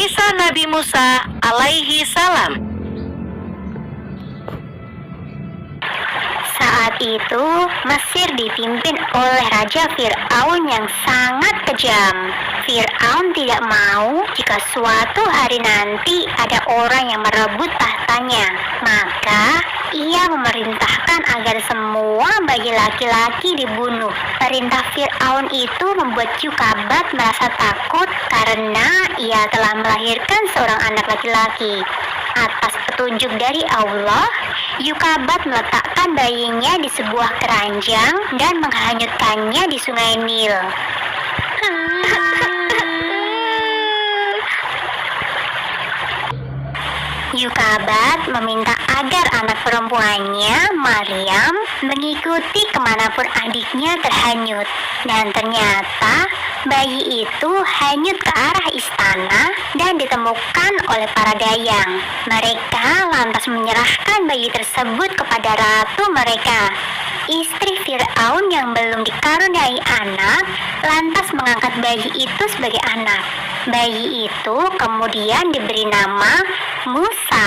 Kisah Nabi Musa alaihi salam. Saat itu, Mesir dipimpin oleh Raja Fir'aun yang sangat kejam. Fir'aun tidak mau jika suatu hari nanti ada orang yang merebut tahtanya. Maka, ia memerintahkan agar semua bayi laki-laki dibunuh. Perintah Fir'aun itu membuat Yukabat merasa takut karena ia telah melahirkan seorang anak laki-laki. Atas petunjuk dari Allah, Yukabat meletakkan bayinya di sebuah keranjang dan menghanyutkannya di sungai Nil. Yukabat meminta agar anak perempuannya, Maryam, mengikuti kemanapun adiknya terhanyut. Dan ternyata bayi itu hanyut ke arah istana dan ditemukan oleh para dayang. Mereka lantas menyerahkan bayi tersebut kepada ratu mereka. Istri Fir'aun yang belum dikaruniai anak lantas mengangkat bayi itu sebagai anak. Bayi itu kemudian diberi nama Musa.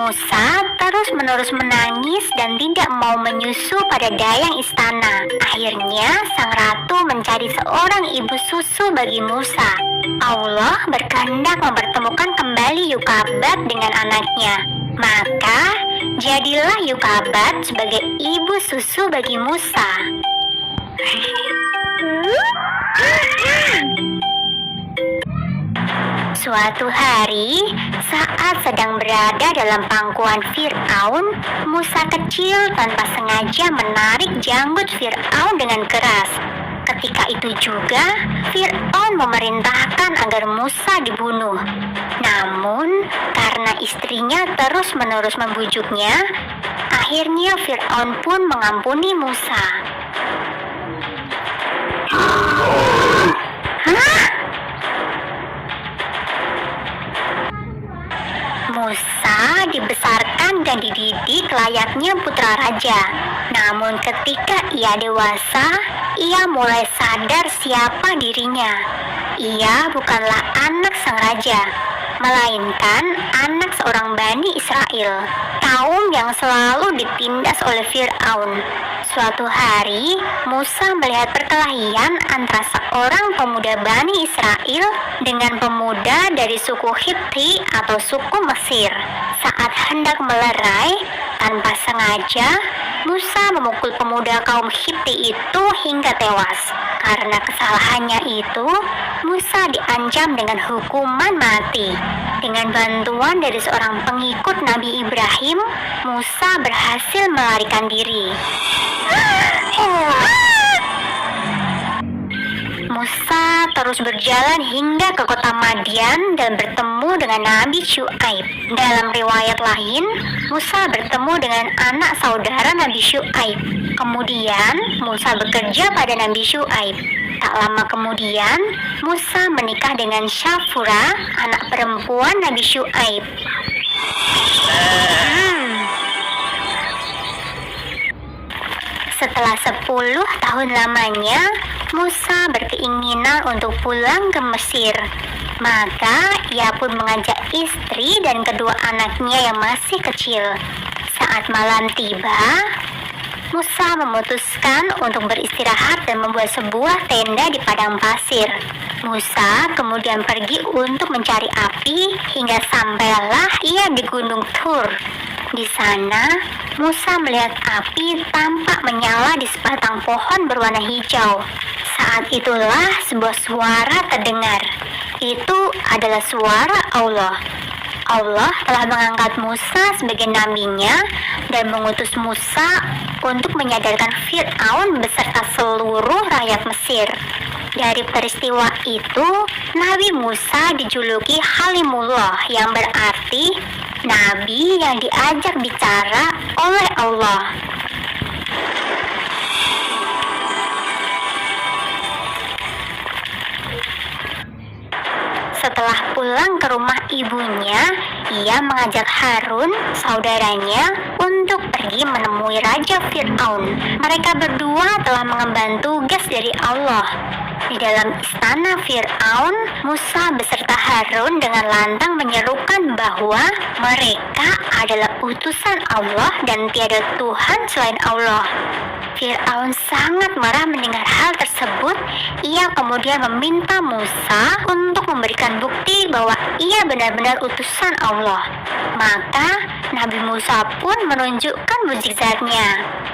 Musa terus-menerus menangis dan tidak mau menyusu pada dayang istana. Akhirnya sang ratu mencari seorang ibu susu bagi Musa. Allah berkehendak mempertemukan kembali Yukabat dengan anaknya. Maka jadilah Yukabat sebagai ibu susu bagi Musa. Suatu hari, saat sedang berada dalam pangkuan Fir'aun, Musa kecil tanpa sengaja menarik janggut Fir'aun dengan keras. Ketika itu juga, Fir'aun memerintahkan agar Musa dibunuh. Namun, karena istrinya terus-menerus membujuknya, akhirnya Fir'aun pun mengampuni Musa. Musa dibesarkan dan dididik layaknya putra raja. Namun ketika ia dewasa, ia mulai sadar siapa dirinya. Ia bukanlah anak sang raja, melainkan anak seorang Bani Israel, kaum yang selalu ditindas oleh Fir'aun. Suatu hari, Musa melihat perkelahian antara seorang pemuda Bani Israel dengan pemuda dari suku Hipti atau suku Mesir. Saat hendak melerai, tanpa sengaja, Musa memukul pemuda kaum Hipti itu hingga tewas. Karena kesalahannya itu, Musa diancam dengan hukuman mati. Dengan bantuan dari seorang pengikut Nabi Ibrahim, Musa berhasil melarikan diri. Musa terus berjalan hingga ke kota Madian dan bertemu dengan Nabi Syu'aib. Dalam riwayat lain, Musa bertemu dengan anak saudara Nabi Syu'aib. Kemudian, Musa bekerja pada Nabi Syu'aib. Tak lama kemudian, Musa menikah dengan Syafura, anak perempuan Nabi Syu'aib. Setelah 10 tahun lamanya, Musa berkeinginan untuk pulang ke Mesir. Maka ia pun mengajak istri dan kedua anaknya yang masih kecil. Saat malam tiba, Musa memutuskan untuk beristirahat dan membuat sebuah tenda di padang pasir. Musa kemudian pergi untuk mencari api hingga sampailah ia di Gunung Tur. Di sana, Musa melihat api tampak menyala di sebatang pohon berwarna hijau. Saat itulah sebuah suara terdengar. Itu adalah suara Allah. Allah telah mengangkat Musa sebagai nabinya dan mengutus Musa untuk menyadarkan Fir'aun beserta seluruh rakyat Mesir. Dari peristiwa itu, Nabi Musa dijuluki Halimullah yang berarti Nabi yang diajak bicara oleh Allah. Setelah pulang ke rumah ibunya, ia mengajak Harun, saudaranya, untuk pergi menemui Raja Fir'aun. Mereka berdua telah mengemban tugas dari Allah. Di dalam istana Fir'aun, Musa beserta Harun dengan lantang menyerukan bahwa mereka adalah utusan Allah dan tiada Tuhan selain Allah. Fir'aun sangat marah mendengar hal tersebut. Ia kemudian meminta Musa untuk memberikan bukti bahwa ia benar-benar utusan Allah. Maka Nabi Musa pun menunjukkan mukjizatnya.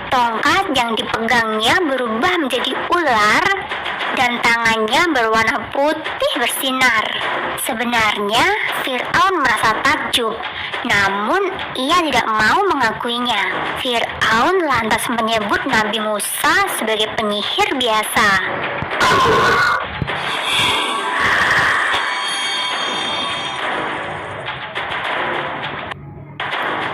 Tongkat yang dipegangnya berubah menjadi ular dan tangannya berwarna putih bersinar. Sebenarnya Fir'aun merasa takjub, namun ia tidak mau mengakuinya. Fir'aun lantas menyebut Nabi Musa sebagai penyihir biasa.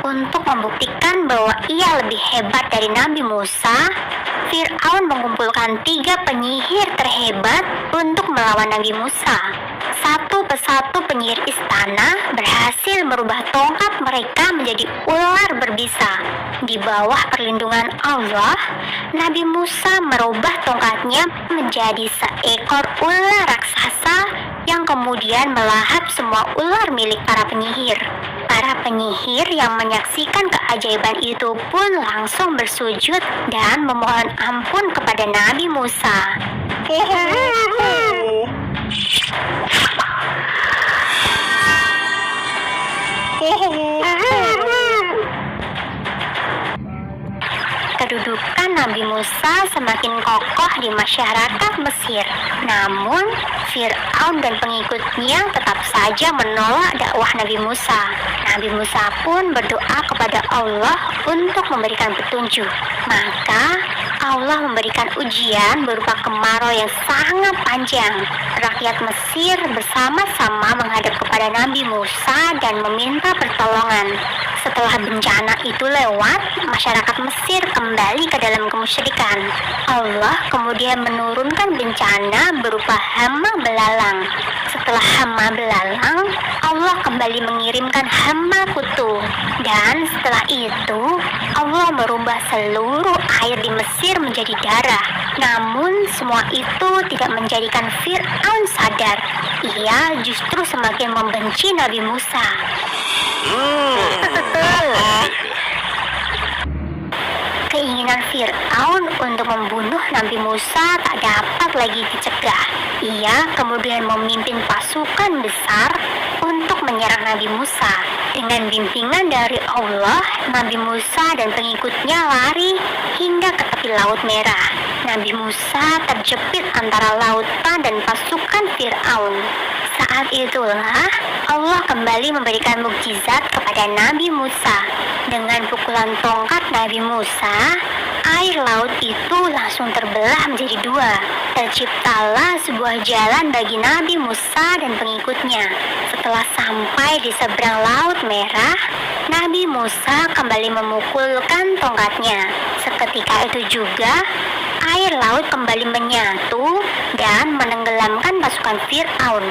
Untuk membuktikan bahwa ia lebih hebat dari Nabi Musa, Fir'aun mengumpulkan 3 penyihir terhebat untuk melawan Nabi Musa. Satu persatu penyihir istana berhasil merubah tongkat mereka menjadi ular berbisa. Di bawah perlindungan Allah, Nabi Musa merubah tongkatnya menjadi seekor ular raksasa yang kemudian melahap semua ular milik para penyihir. Para penyihir yang menyaksikan keajaiban itu pun langsung bersujud dan memohon ampun kepada Nabi Musa. Kedudukan Nabi Musa semakin kokoh di masyarakat Mesir. Namun, Fir'aun dan pengikutnya tetap saja menolak dakwah Nabi Musa. Nabi Musa pun berdoa kepada Allah untuk memberikan petunjuk. Maka, Allah memberikan ujian berupa kemarau yang sangat panjang. Rakyat Mesir bersama-sama menghadap kepada Nabi Musa dan meminta pertolongan. Setelah bencana itu lewat, masyarakat Mesir kembali ke dalam kemusyrikan. Allah kemudian menurunkan bencana berupa hama belalang. Setelah hama belalang, Allah kembali mengirimkan hama kutu. Dan setelah itu, Allah merubah seluruh air di Mesir menjadi darah. Namun semua itu tidak menjadikan Fir'aun sadar. Ia justru semakin membenci Nabi Musa. Keinginan Fir'aun untuk membunuh Nabi Musa tak dapat lagi dicegah. Ia kemudian memimpin pasukan besar untuk menyerang Nabi Musa. Dengan bimbingan dari Allah, Nabi Musa dan pengikutnya lari hingga ke tepi Laut Merah. Nabi Musa terjepit antara lautan dan pasukan Fir'aun. Saat itulah Allah kembali memberikan mukjizat kepada Nabi Musa. Dengan pukulan tongkat Nabi Musa, air laut itu langsung terbelah menjadi 2. Terciptalah sebuah jalan bagi Nabi Musa dan pengikutnya. Setelah sampai di seberang Laut Merah, Nabi Musa kembali memukulkan tongkatnya. Seketika itu juga, air laut kembali menyatu dan menenggelamkan pasukan Fir'aun.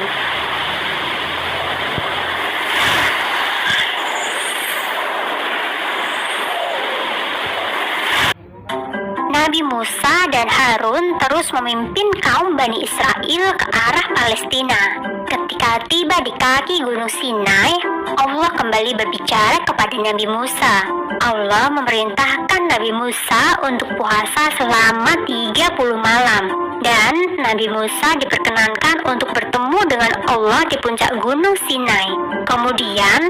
Nabi Musa dan Harun terus memimpin kaum Bani Israel ke arah Palestina. Ketika tiba di kaki Gunung Sinai, Allah kembali berbicara kepada Nabi Musa. Allah memerintahkan Nabi Musa untuk puasa selama 30 malam. Dan Nabi Musa diperkenankan untuk bertemu dengan Allah di puncak Gunung Sinai. Kemudian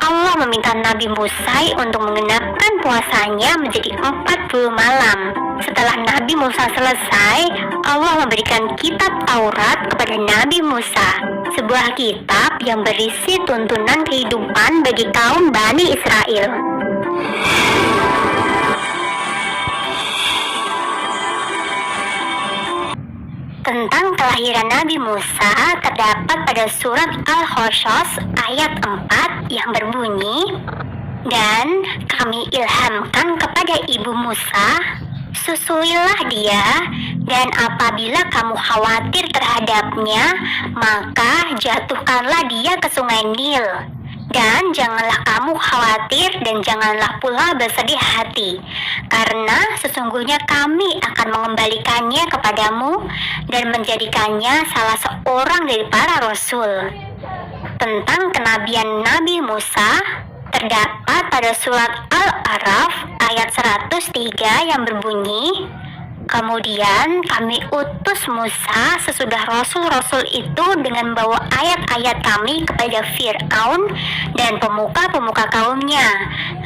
Allah meminta Nabi Musa untuk mengenapkan puasanya menjadi 40 malam. Setelah Nabi Musa selesai, Allah memberikan kitab Taurat kepada Nabi Musa, sebuah kitab yang berisi tuntunan kehidupan bagi kaum Bani Israel. Tentang kelahiran Nabi Musa terdapat pada surat Al-Qasas ayat 4 yang berbunyi, "Dan kami ilhamkan kepada ibu Musa, susuilah dia, dan apabila kamu khawatir terhadapnya, maka jatuhkanlah dia ke sungai Nil. Dan janganlah kamu khawatir dan janganlah pula bersedih hati, karena sesungguhnya kami akan mengembalikannya kepadamu dan menjadikannya salah seorang dari para rasul. Tentang kenabian Nabi Musa, terdapat pada surat Al-A'raf ayat 103 yang berbunyi, "Kemudian kami utus Musa sesudah rasul-rasul itu dengan membawa ayat-ayat kami kepada Fir'aun dan pemuka-pemuka kaumnya.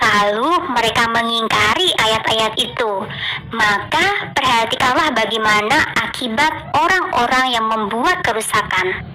Lalu mereka mengingkari ayat-ayat itu. Maka perhatikanlah bagaimana akibat orang-orang yang membuat kerusakan."